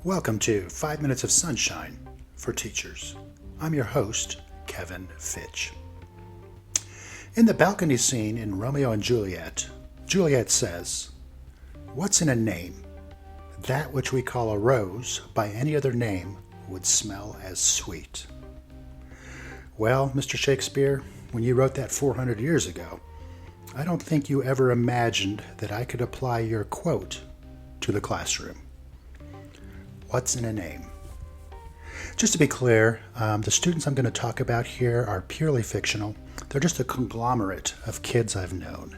Welcome to 5 Minutes of Sunshine for Teachers. I'm your host, Kevin Fitch. In the balcony scene in Romeo and Juliet, Juliet says, "What's in a name? That which we call a rose by any other name would smell as sweet." Well, Mr. Shakespeare, when you wrote that 400 years ago, I don't think you ever imagined that I could apply your quote to the classroom. What's in a name? Just to be clear, the students I'm going to talk about here are purely fictional. They're just a conglomerate of kids I've known.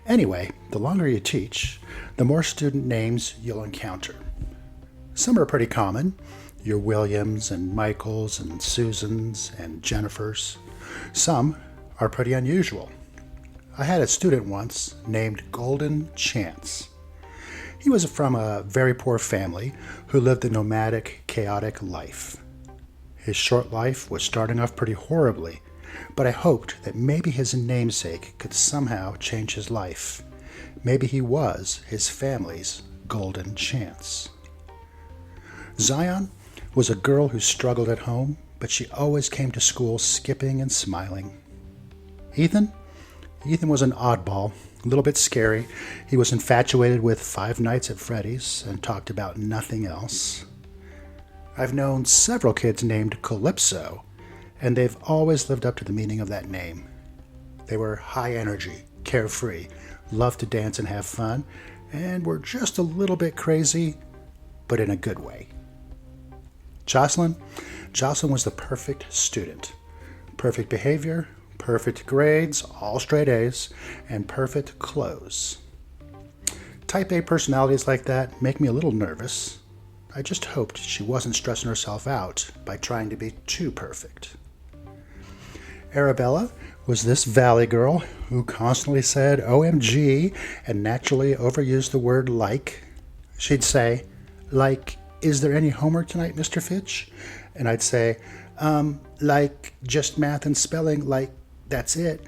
Anyway, the longer you teach, the more student names you'll encounter. Some are pretty common, your Williams and Michaels and Susans and Jennifers. Some are pretty unusual. I had a student once named Golden Chance. He was from a very poor family who lived a nomadic, chaotic life. His short life was starting off pretty horribly, but I hoped that maybe his namesake could somehow change his life. Maybe he was his family's golden chance. Zion was a girl who struggled at home, but she always came to school skipping and smiling. Ethan was an oddball, a little bit scary. He was infatuated with Five Nights at Freddy's and talked about nothing else. I've known several kids named Calypso, and they've always lived up to the meaning of that name. They were high energy, carefree, loved to dance and have fun, and were just a little bit crazy, but in a good way. Jocelyn was the perfect student. Perfect behavior, perfect grades, all straight A's, and perfect clothes. Type A personalities like that make me a little nervous. I just hoped she wasn't stressing herself out by trying to be too perfect. Arabella was this valley girl who constantly said OMG and naturally overused the word like. She'd say, like, "Is there any homework tonight, Mr. Fitch?" And I'd say, like just math and spelling, like that's it.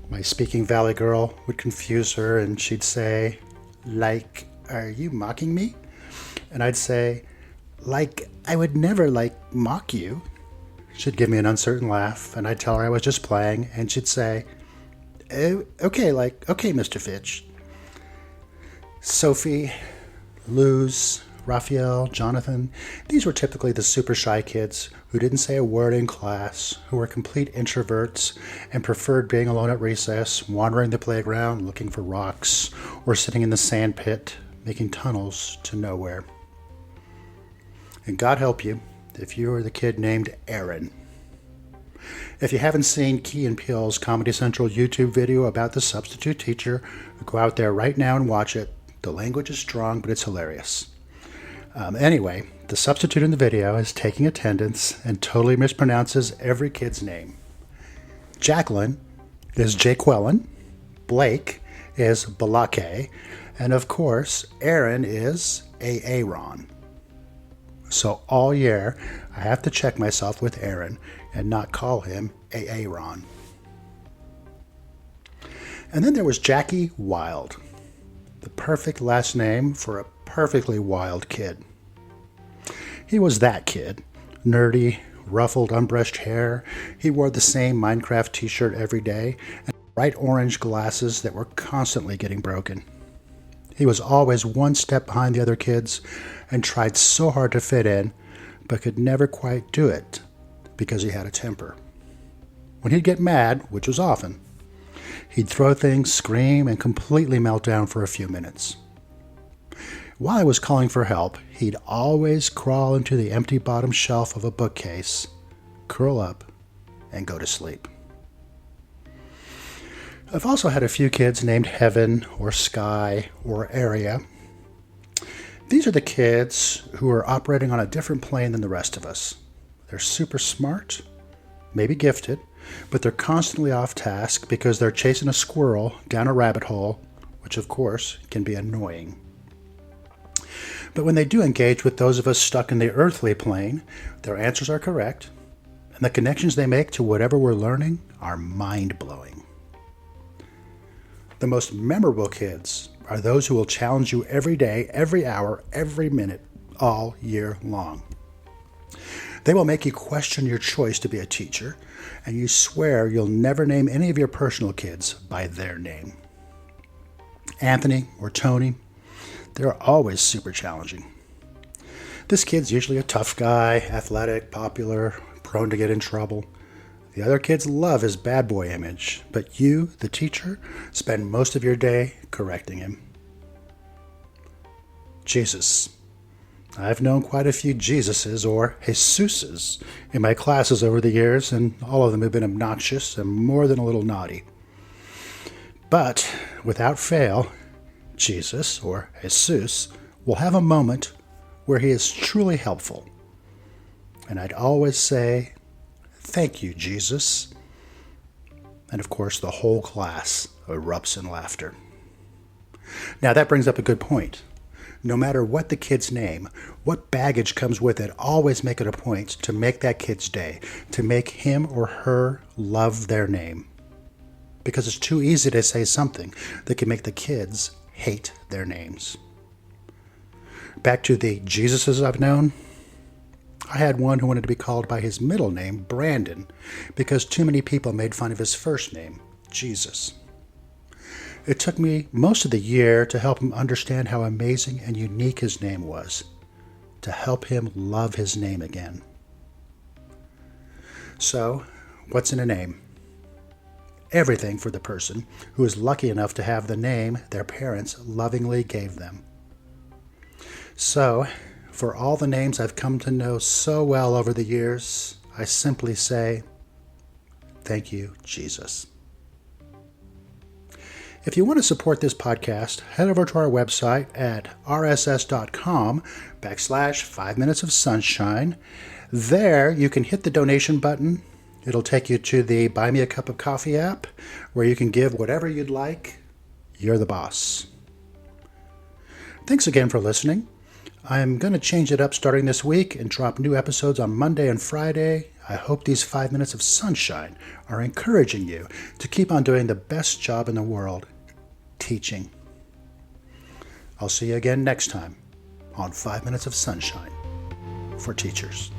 My speaking valley girl would confuse her and she'd say, like, "Are you mocking me?" And I'd say, like, "I would never, mock you." She'd give me an uncertain laugh and I'd tell her I was just playing and she'd say, "Oh, okay, okay, Mr. Fitch." Sophie, Luz, Raphael, Jonathan, these were typically the super shy kids who didn't say a word in class, who were complete introverts and preferred being alone at recess, wandering the playground, looking for rocks, or sitting in the sand pit, making tunnels to nowhere. And God help you if you are the kid named Aaron. If you haven't seen Key and Peele's Comedy Central YouTube video about the substitute teacher, go out there right now and watch it. The language is strong, but it's hilarious. Anyway, the substitute in the video is taking attendance and totally mispronounces every kid's name. Jacqueline is Jaqueline, Blake is Balake, and of course, Aaron is Aaron. So all year, I have to check myself with Aaron and not call him Aaron. And then there was Jackie Wild, the perfect last name for a perfectly wild kid. He was that kid, nerdy, ruffled, unbrushed hair. He wore the same Minecraft t-shirt every day and bright orange glasses that were constantly getting broken. He was always one step behind the other kids and tried so hard to fit in, but could never quite do it because he had a temper. When he'd get mad, which was often, he'd throw things, scream, and completely melt down for a few minutes. While I was calling for help, he'd always crawl into the empty bottom shelf of a bookcase, curl up, and go to sleep. I've also had a few kids named Heaven or Sky or Area. These are the kids who are operating on a different plane than the rest of us. They're super smart, maybe gifted, but they're constantly off task because they're chasing a squirrel down a rabbit hole, which of course can be annoying. But when they do engage with those of us stuck in the earthly plane, their answers are correct, and the connections they make to whatever we're learning are mind-blowing. The most memorable kids are those who will challenge you every day, every hour, every minute, all year long. They will make you question your choice to be a teacher, and you swear you'll never name any of your personal kids by their name. Anthony or Tony, they're always super challenging. This kid's usually a tough guy, athletic, popular, prone to get in trouble. The other kids love his bad boy image, but you, the teacher, spend most of your day correcting him. Jesus. I've known quite a few Jesuses or Jesuses in my classes over the years, and all of them have been obnoxious and more than a little naughty. But, without fail, Jesus or Jesus will have a moment where he is truly helpful. And I'd always say, "Thank you, Jesus." And of course, the whole class erupts in laughter. Now that brings up a good point. No matter what the kid's name, what baggage comes with it, always make it a point to make that kid's day, to make him or her love their name. Because it's too easy to say something that can make the kids hate their names. Back to the Jesuses I've known. I had one who wanted to be called by his middle name, Brandon, because too many people made fun of his first name, Jesus. It took me most of the year to help him understand how amazing and unique his name was, to help him love his name again. So, what's in a name? Everything for the person who is lucky enough to have the name their parents lovingly gave them. So, for all the names I've come to know so well over the years, I simply say, thank you, Jesus. If you want to support this podcast, head over to our website at rss.com/5 Minutes of Sunshine. There, you can hit the donation button. It'll take you to the Buy Me a Cup of Coffee app, where you can give whatever you'd like. You're the boss. Thanks again for listening. I'm going to change it up starting this week and drop new episodes on Monday and Friday. I hope these 5 minutes of sunshine are encouraging you to keep on doing the best job in the world, teaching. I'll see you again next time on 5 Minutes of Sunshine for Teachers.